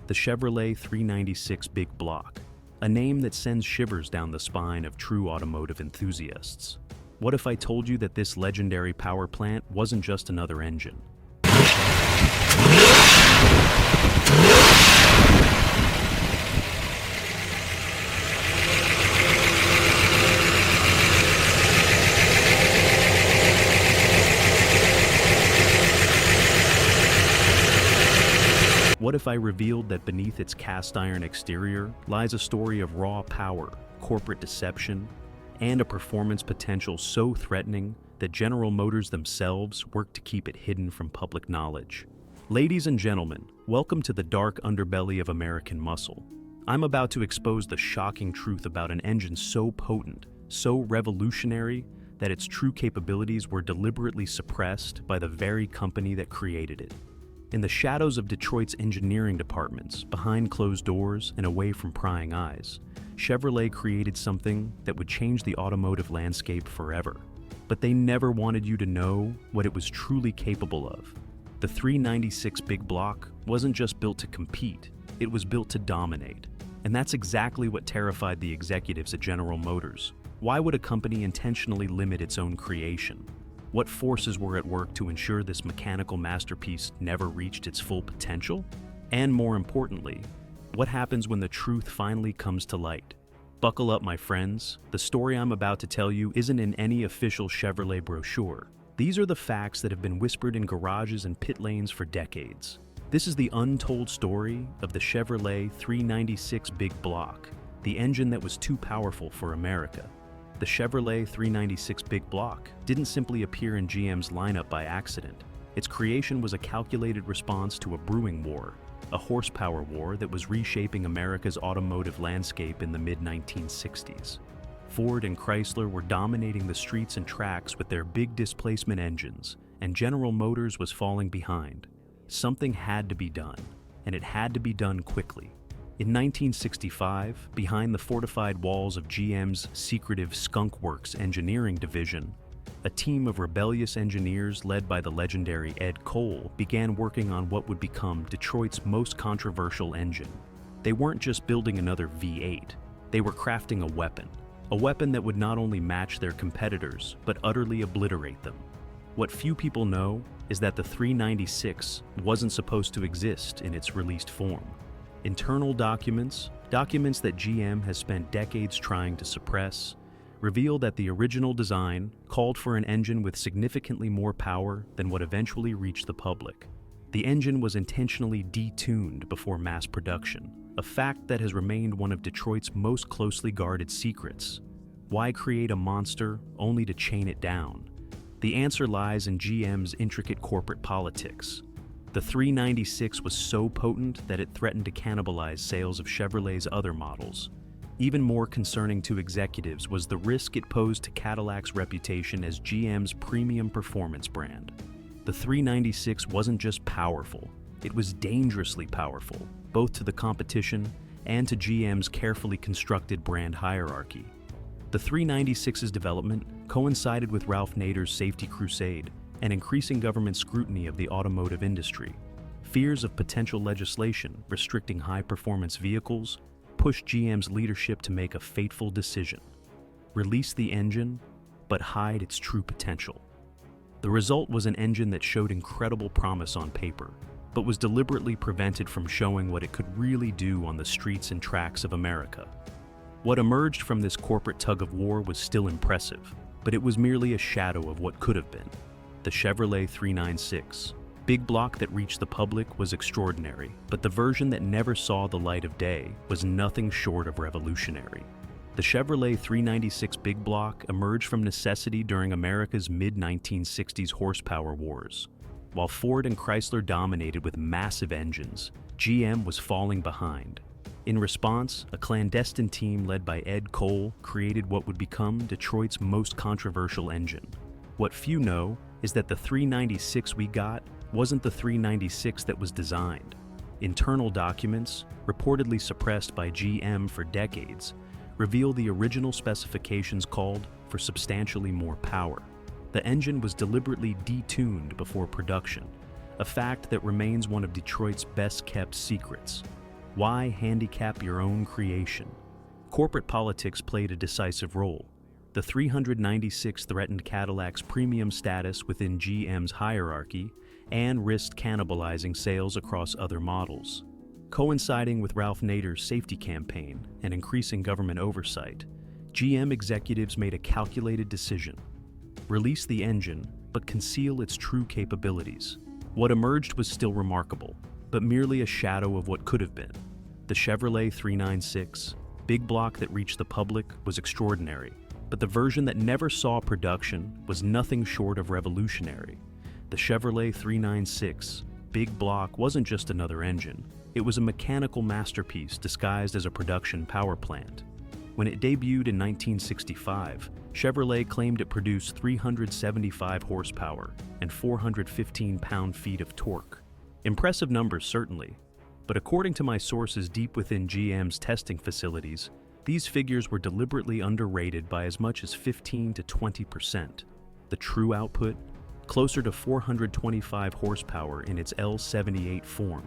the Chevrolet 396 Big Block, a name that sends shivers down the spine of true automotive enthusiasts. What if I told you that this legendary power plant wasn't just another engine? What if I revealed that beneath its cast-iron exterior lies a story of raw power, corporate deception, and a performance potential so threatening that General Motors themselves work to keep it hidden from public knowledge? Ladies and gentlemen, welcome to the dark underbelly of American muscle. I'm about to expose the shocking truth about an engine so potent, so revolutionary, that its true capabilities were deliberately suppressed by the very company that created it. In the shadows of Detroit's engineering departments, behind closed doors and away from prying eyes, Chevrolet created something that would change the automotive landscape forever. But they never wanted you to know what it was truly capable of. The 396 Big Block wasn't just built to compete, it was built to dominate. And that's exactly what terrified the executives at General Motors. Why would a company intentionally limit its own creation? What forces were at work to ensure this mechanical masterpiece never reached its full potential? And more importantly, what happens when the truth finally comes to light? Buckle up, my friends. The story I'm about to tell you isn't in any official Chevrolet brochure. These are the facts that have been whispered in garages and pit lanes for decades. This is the untold story of the Chevrolet 396 Big Block, the engine that was too powerful for America. The Chevrolet 396 Big Block didn't simply appear in GM's lineup by accident. Its creation was a calculated response to a brewing war, a horsepower war that was reshaping America's automotive landscape in the mid-1960s. Ford and Chrysler were dominating the streets and tracks with their big displacement engines, and General Motors was falling behind. Something had to be done, and it had to be done quickly. In 1965, behind the fortified walls of GM's secretive Skunk Works engineering division, a team of rebellious engineers led by the legendary Ed Cole began working on what would become Detroit's most controversial engine. They weren't just building another V8, they were crafting a weapon that would not only match their competitors, but utterly obliterate them. What few people know is that the 396 wasn't supposed to exist in its released form. Internal documents that GM has spent decades trying to suppress, reveal that the original design called for an engine with significantly more power than what eventually reached the public. The engine was intentionally detuned before mass production, a fact that has remained one of Detroit's most closely guarded secrets. Why create a monster only to chain it down? The answer lies in GM's intricate corporate politics. The 396 was so potent that it threatened to cannibalize sales of Chevrolet's other models. Even more concerning to executives was the risk it posed to Cadillac's reputation as GM's premium performance brand. The 396 wasn't just powerful, it was dangerously powerful, both to the competition and to GM's carefully constructed brand hierarchy. The 396's development coincided with Ralph Nader's safety crusade and increasing government scrutiny of the automotive industry. Fears of potential legislation restricting high-performance vehicles pushed GM's leadership to make a fateful decision: release the engine, but hide its true potential. The result was an engine that showed incredible promise on paper, but was deliberately prevented from showing what it could really do on the streets and tracks of America. What emerged from this corporate tug-of-war was still impressive, but it was merely a shadow of what could have been. The Chevrolet 396 Big Block that reached the public was extraordinary, but the version that never saw the light of day was nothing short of revolutionary. The Chevrolet 396 Big Block emerged from necessity during America's mid-1960s horsepower wars. While Ford and Chrysler dominated with massive engines, GM was falling behind. In response, a clandestine team led by Ed Cole created what would become Detroit's most controversial engine. What few know is that the 396 we got wasn't the 396 that was designed. Internal documents, reportedly suppressed by GM for decades, reveal the original specifications called for substantially more power. The engine was deliberately detuned before production, a fact that remains one of Detroit's best-kept secrets. Why handicap your own creation? Corporate politics played a decisive role. The 396 threatened Cadillac's premium status within GM's hierarchy and risked cannibalizing sales across other models. Coinciding with Ralph Nader's safety campaign and increasing government oversight, GM executives made a calculated decision: release the engine, but conceal its true capabilities. What emerged was still remarkable, but merely a shadow of what could have been. The Chevrolet 396, big block that reached the public, was extraordinary, but the version that never saw production was nothing short of revolutionary. The Chevrolet 396, big block, wasn't just another engine. It was a mechanical masterpiece disguised as a production power plant. When it debuted in 1965, Chevrolet claimed it produced 375 horsepower and 415 pound-feet of torque. Impressive numbers, certainly, but according to my sources deep within GM's testing facilities, these figures were deliberately underrated by as much as 15 to 20%. The true output? Closer to 425 horsepower in its L78 form.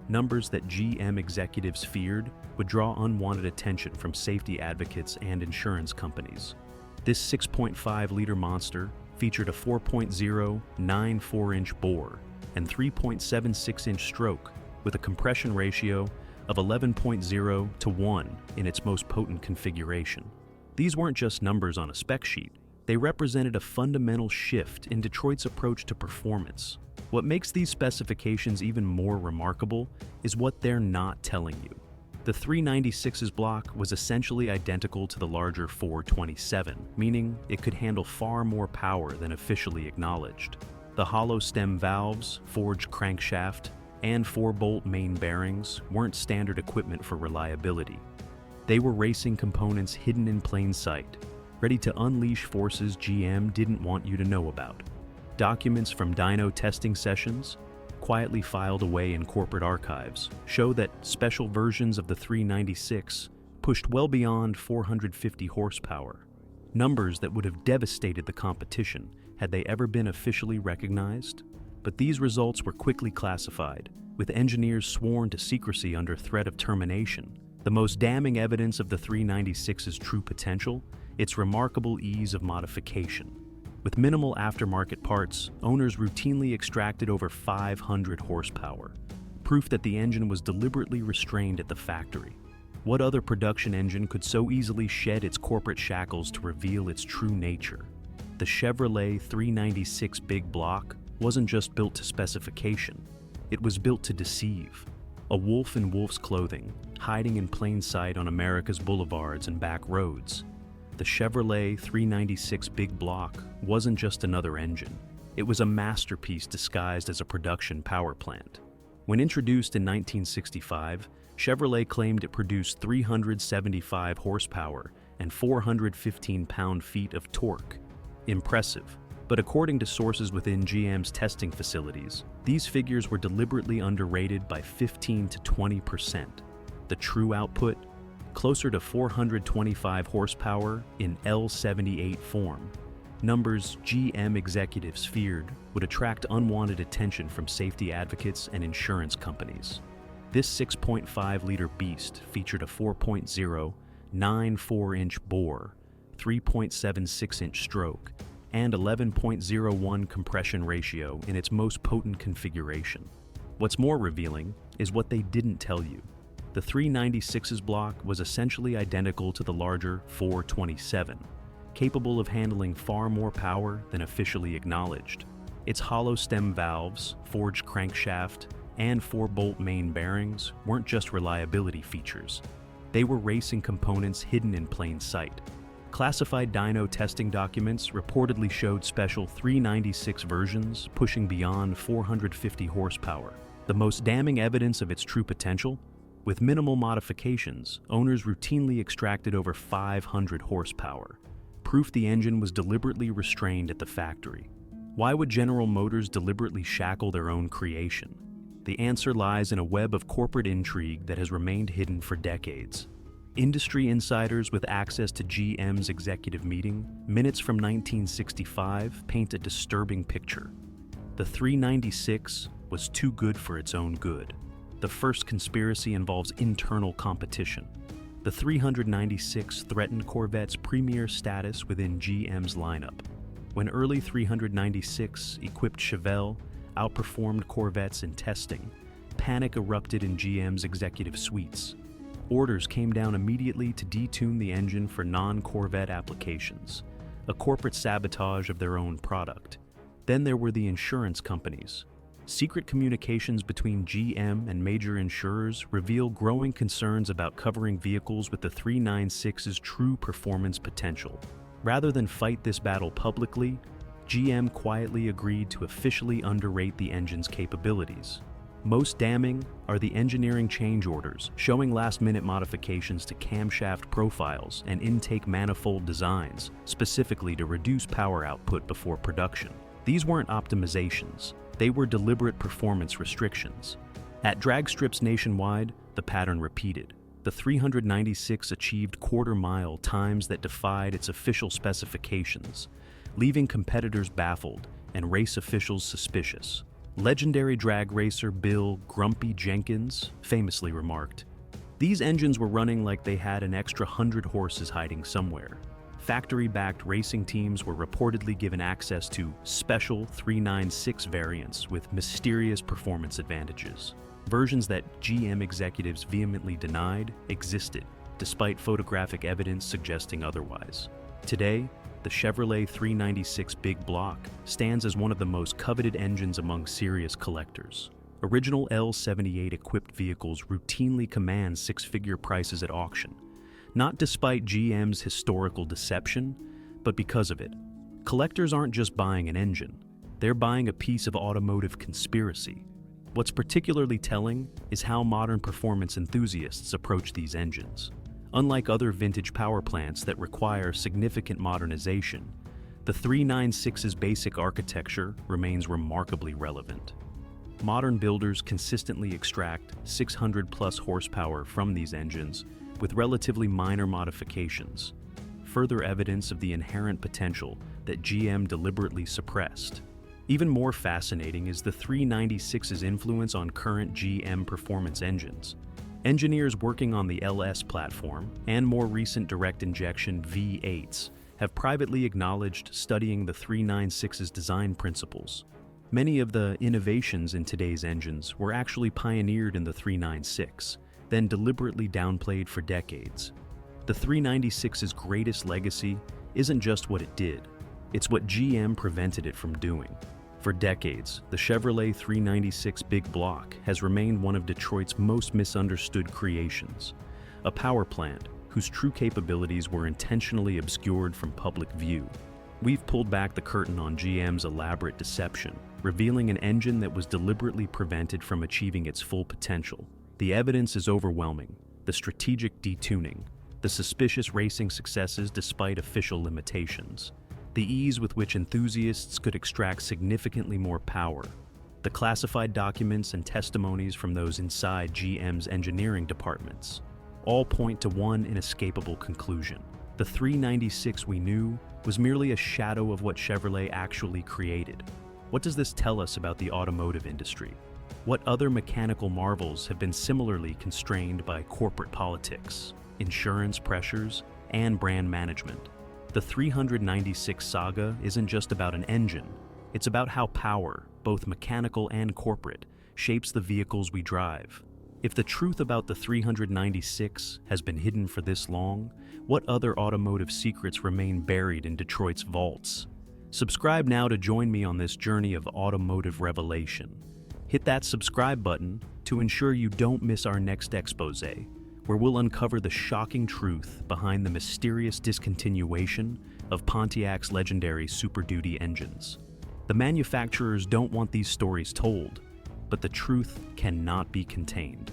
Numbers that GM executives feared would draw unwanted attention from safety advocates and insurance companies. This 6.5-liter monster featured a 4.0 9.4-inch bore and 3.76-inch stroke with a compression ratio of 11.0 to 1 in its most potent configuration. These weren't just numbers on a spec sheet. They represented a fundamental shift in Detroit's approach to performance. What makes these specifications even more remarkable is what they're not telling you. The 396's block was essentially identical to the larger 427, meaning it could handle far more power than officially acknowledged. The hollow stem valves, forged crankshaft, and 4-bolt main bearings weren't standard equipment for reliability. They were racing components hidden in plain sight, ready to unleash forces GM didn't want you to know about. Documents from dyno testing sessions, quietly filed away in corporate archives, show that special versions of the 396 pushed well beyond 450 horsepower, numbers that would have devastated the competition had they ever been officially recognized. But these results were quickly classified, with engineers sworn to secrecy under threat of termination. The most damning evidence of the 396's true potential: its remarkable ease of modification. With minimal aftermarket parts, owners routinely extracted over 500 horsepower, proof that the engine was deliberately restrained at the factory. What other production engine could so easily shed its corporate shackles to reveal its true nature? The Chevrolet 396 big block wasn't just built to specification, it was built to deceive. A wolf in wolf's clothing, hiding in plain sight on America's boulevards and back roads. The Chevrolet 396 big block wasn't just another engine. It was a masterpiece disguised as a production power plant. When introduced in 1965, Chevrolet claimed it produced 375 horsepower and 415 pound-feet of torque. Impressive, but according to sources within GM's testing facilities, these figures were deliberately underrated by 15 to 20%. The true output? Closer to 425 horsepower in L78 form. Numbers GM executives feared would attract unwanted attention from safety advocates and insurance companies. This 6.5-liter beast featured a 4.0 9.4-inch bore, 3.76-inch stroke, and 11.01 compression ratio in its most potent configuration. What's more revealing is what they didn't tell you. The 396's block was essentially identical to the larger 427, capable of handling far more power than officially acknowledged. Its hollow stem valves, forged crankshaft, and 4-bolt main bearings weren't just reliability features. They were racing components hidden in plain sight. Classified dyno testing documents reportedly showed special 396 versions pushing beyond 450 horsepower. The most damning evidence of its true potential? With minimal modifications, owners routinely extracted over 500 horsepower, proof the engine was deliberately restrained at the factory. Why would General Motors deliberately shackle their own creation? The answer lies in a web of corporate intrigue that has remained hidden for decades. Industry insiders with access to GM's executive meeting, minutes from 1965, paint a disturbing picture. The 396 was too good for its own good. The first conspiracy involves internal competition. The 396 threatened Corvette's premier status within GM's lineup. When early 396-equipped Chevy outperformed Corvettes in testing, panic erupted in GM's executive suites. Orders came down immediately to detune the engine for non-Corvette applications, a corporate sabotage of their own product. Then there were the insurance companies. Secret communications between GM and major insurers reveal growing concerns about covering vehicles with the 396's true performance potential. Rather than fight this battle publicly, GM quietly agreed to officially underrate the engine's capabilities. Most damning are the engineering change orders, showing last-minute modifications to camshaft profiles and intake manifold designs, specifically to reduce power output before production. These weren't optimizations. They were deliberate performance restrictions. At drag strips nationwide, the pattern repeated. The 396 achieved quarter-mile times that defied its official specifications, leaving competitors baffled and race officials suspicious. Legendary drag racer Bill "Grumpy" Jenkins famously remarked, "These engines were running like they had an extra 100 horses hiding somewhere." Factory-backed racing teams were reportedly given access to special 396 variants with mysterious performance advantages. Versions that GM executives vehemently denied existed, despite photographic evidence suggesting otherwise. Today, the Chevrolet 396 Big Block stands as one of the most coveted engines among serious collectors. Original L78-equipped vehicles routinely command six-figure prices at auction, not despite GM's historical deception, but because of it. Collectors aren't just buying an engine, they're buying a piece of automotive conspiracy. What's particularly telling is how modern performance enthusiasts approach these engines. Unlike other vintage power plants that require significant modernization, the 396's basic architecture remains remarkably relevant. Modern builders consistently extract 600-plus horsepower from these engines with relatively minor modifications, further evidence of the inherent potential that GM deliberately suppressed. Even more fascinating is the 396's influence on current GM performance engines. Engineers working on the LS platform and more recent direct-injection V8s have privately acknowledged studying the 396's design principles. Many of the innovations in today's engines were actually pioneered in the 396, then deliberately downplayed for decades. The 396's greatest legacy isn't just what it did, it's what GM prevented it from doing. For decades, the Chevrolet 396 Big Block has remained one of Detroit's most misunderstood creations, a power plant whose true capabilities were intentionally obscured from public view. We've pulled back the curtain on GM's elaborate deception, revealing an engine that was deliberately prevented from achieving its full potential. The evidence is overwhelming: the strategic detuning, the suspicious racing successes despite official limitations, the ease with which enthusiasts could extract significantly more power, the classified documents and testimonies from those inside GM's engineering departments, all point to one inescapable conclusion. The 396 we knew was merely a shadow of what Chevrolet actually created. What does this tell us about the automotive industry? What other mechanical marvels have been similarly constrained by corporate politics, insurance pressures, and brand management? The 396 saga isn't just about an engine, it's about how power, both mechanical and corporate, shapes the vehicles we drive. If the truth about the 396 has been hidden for this long, what other automotive secrets remain buried in Detroit's vaults? Subscribe now to join me on this journey of automotive revelation. Hit that subscribe button to ensure you don't miss our next expose, where we'll uncover the shocking truth behind the mysterious discontinuation of Pontiac's legendary Super Duty engines. The manufacturers don't want these stories told, but the truth cannot be contained.